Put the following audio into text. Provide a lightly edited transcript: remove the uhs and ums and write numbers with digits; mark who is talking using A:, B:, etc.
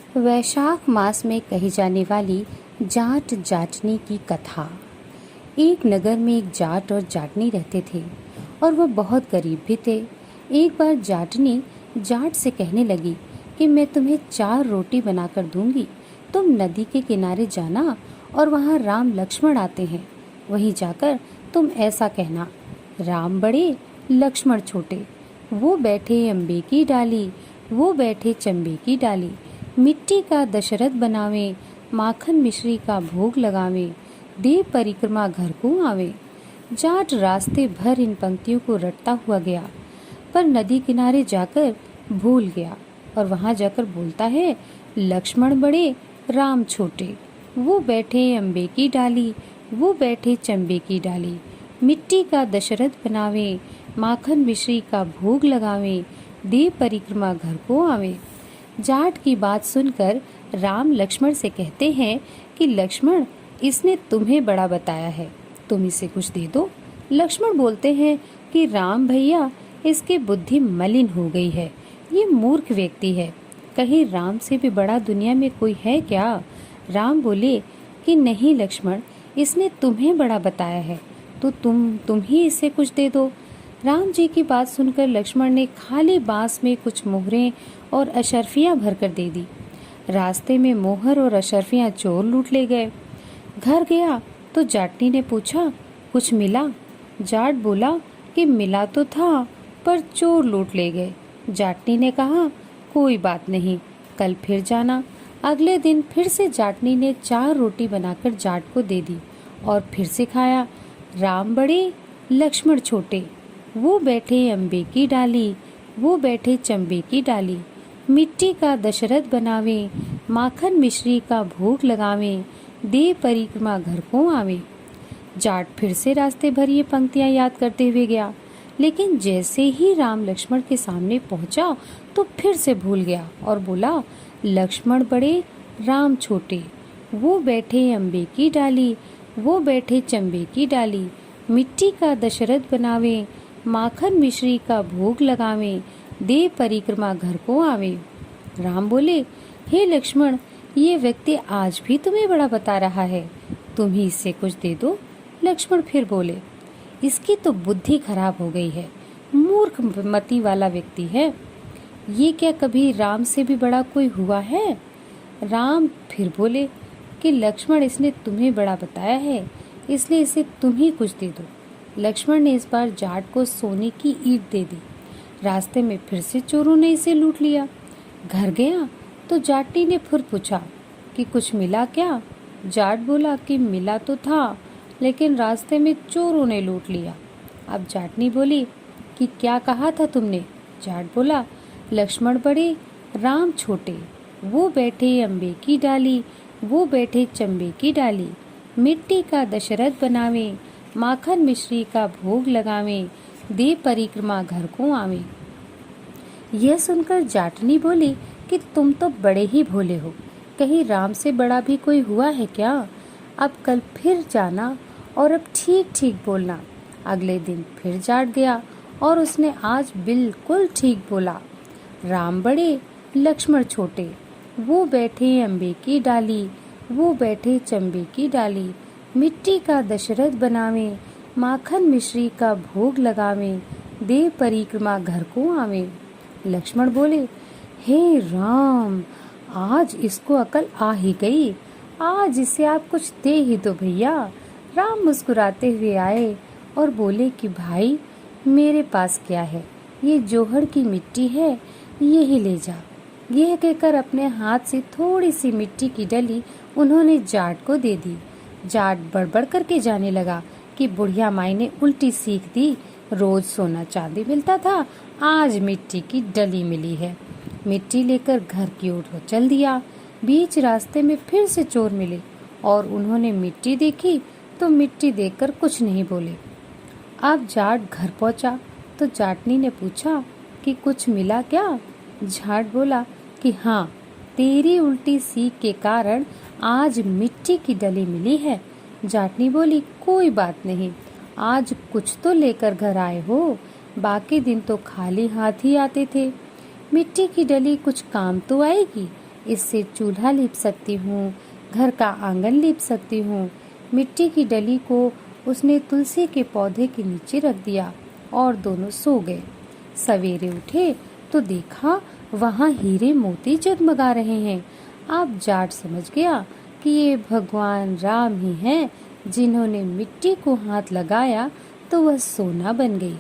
A: वैशाख मास में कही जाने वाली जाट जाटनी की कथा। एक नगर में एक जाट और जाटनी रहते थे और वह बहुत गरीब भी थे। एक बार जाटनी जाट से कहने लगी कि मैं तुम्हें 4 रोटी बनाकर दूंगी, तुम नदी के किनारे जाना और वहाँ राम लक्ष्मण आते हैं, वहीं जाकर तुम ऐसा कहना, राम बड़े लक्ष्मण छोटे, वो बैठे अम्बे की डाली, वो बैठे चंबे की डाली, मिट्टी का दशरथ बनावे, माखन मिश्री का भोग लगावे, देव परिक्रमा घर को आवे। जाट रास्ते भर इन पंक्तियों को रटता हुआ गया, पर नदी किनारे जाकर भूल गया और वहां जाकर बोलता है, लक्ष्मण बड़े राम छोटे, वो बैठे अम्बे की डाली, वो बैठे चंबे की डाली, मिट्टी का दशरथ बनावे, माखन मिश्री का भोग लगावे, देव परिक्रमा घर को आवे। जाट की बात सुनकर राम लक्ष्मण से कहते हैं कि लक्ष्मण, इसने तुम्हें बड़ा बताया है, तुम इसे कुछ दे दो। लक्ष्मण बोलते हैं कि राम भैया, इसकी बुद्धि मलिन हो गई है, ये मूर्ख व्यक्ति है, कहीं राम से भी बड़ा दुनिया में कोई है क्या? राम बोले कि नहीं लक्ष्मण, इसने तुम्हें बड़ा बताया है, तो तुम ही इसे कुछ दे दो। राम जी की बात सुनकर लक्ष्मण ने खाली बांस में कुछ मोहरें और अशर्फियां भरकर दे दी। रास्ते में मोहर और अशर्फियां चोर लूट ले गए। घर गया तो जाटनी ने पूछा, कुछ मिला? जाट बोला कि मिला तो था, पर चोर लूट ले गए। जाटनी ने कहा, कोई बात नहीं, कल फिर जाना। अगले दिन फिर से जाटनी ने 4 रोटी बनाकर जाट को दे दी और फिर से खाया। राम बड़े लक्ष्मण छोटे, वो बैठे अम्बे की डाली, वो बैठे चंबे की डाली, मिट्टी का दशरथ बनावे, माखन मिश्री का भोग लगावे, देव परिक्रमा घर को आवे। जाट फिर से रास्ते भर ये पंक्तियां याद करते हुए गया, लेकिन जैसे ही राम लक्ष्मण के सामने पहुंचा तो फिर से भूल गया और बोला, लक्ष्मण बड़े राम छोटे, वो बैठे अम्बे की डाली, वो बैठे चंबे की डाली, मिट्टी का दशरथ बनावे, माखन मिश्री का भोग लगावे, देव परिक्रमा घर को आवे। राम बोले, हे लक्ष्मण, ये व्यक्ति आज भी तुम्हें बड़ा बता रहा है, तुम ही इससे कुछ दे दो। लक्ष्मण फिर बोले, इसकी तो बुद्धि खराब हो गई है, मूर्ख मति वाला व्यक्ति है, ये क्या कभी राम से भी बड़ा कोई हुआ है? राम फिर बोले कि लक्ष्मण, इसने तुम्हें बड़ा बताया है, इसलिए इसे तुम ही कुछ दे दो। लक्ष्मण ने इस बार जाट को सोने की ईंट दे दी। रास्ते में फिर से चोरों ने इसे लूट लिया। घर गया तो जाटनी ने फिर पूछा कि कुछ मिला क्या? जाट बोला कि मिला तो था, लेकिन रास्ते में चोरों ने लूट लिया। अब जाटनी बोली कि क्या कहा था तुमने? जाट बोला, लक्ष्मण बड़े राम छोटे, वो बैठे अम्बे की डाली, वो बैठे चंबे की डाली, मिट्टी का दशरथ बनावे, माखन मिश्री का भोग लगावे, देव परिक्रमा घर को आवे। यह सुनकर जाटनी बोली कि तुम तो बड़े ही भोले हो, कहीं राम से बड़ा भी कोई हुआ है क्या? अब कल फिर जाना और अब ठीक ठीक बोलना। अगले दिन फिर जाट गया और उसने आज बिल्कुल ठीक बोला। राम बड़े लक्ष्मण छोटे, वो बैठे अम्बे की डाली, वो बैठे चंबे की डाली, मिट्टी का दशरथ बनावे, माखन मिश्री का भोग लगावे, देव परिक्रमा घर को आवे। लक्ष्मण बोले, हे राम, आज इसको अकल आ ही गई, आज इसे आप कुछ दे ही दो भैया। राम मुस्कुराते हुए आए और बोले कि भाई, मेरे पास क्या है, ये जोहड़ की मिट्टी है, यही ले जा। यह कहकर अपने हाथ से थोड़ी सी मिट्टी की डली उन्होंने जाट को दे दी। जाट बड़बड़ करके जाने लगा कि बुढ़िया माई ने उल्टी सीख दी, रोज सोना चांदी मिलता था, आज मिट्टी की डली मिली है। मिट्टी लेकर घर की ओर चल दिया। बीच रास्ते में फिर से चोर मिले और उन्होंने मिट्टी देखी तो मिट्टी देखकर कुछ नहीं बोले। अब जाट घर पहुंचा तो जाटनी ने पूछा कि कुछ मिला क्या? जाट बोला कि हाँ, तेरी उल्टी सीख के कारण आज मिट्टी की डली मिली है। जाटनी बोली, कोई बात नहीं, आज कुछ तो लेकर घर आए हो, बाकी दिन तो खाली हाथ ही आते थे। मिट्टी की डली कुछ काम तो आएगी, इससे चूल्हा लीप सकती हूँ, घर का आंगन लीप सकती हूँ। मिट्टी की डली को उसने तुलसी के पौधे के नीचे रख दिया और दोनों सो गए। सवेरे उठे तो देखा वहाँ हीरे मोती जगमगा रहे हैं। अब जाट समझ गया कि ये भगवान राम ही हैं, जिन्होंने मिट्टी को हाथ लगाया तो वह सोना बन गई।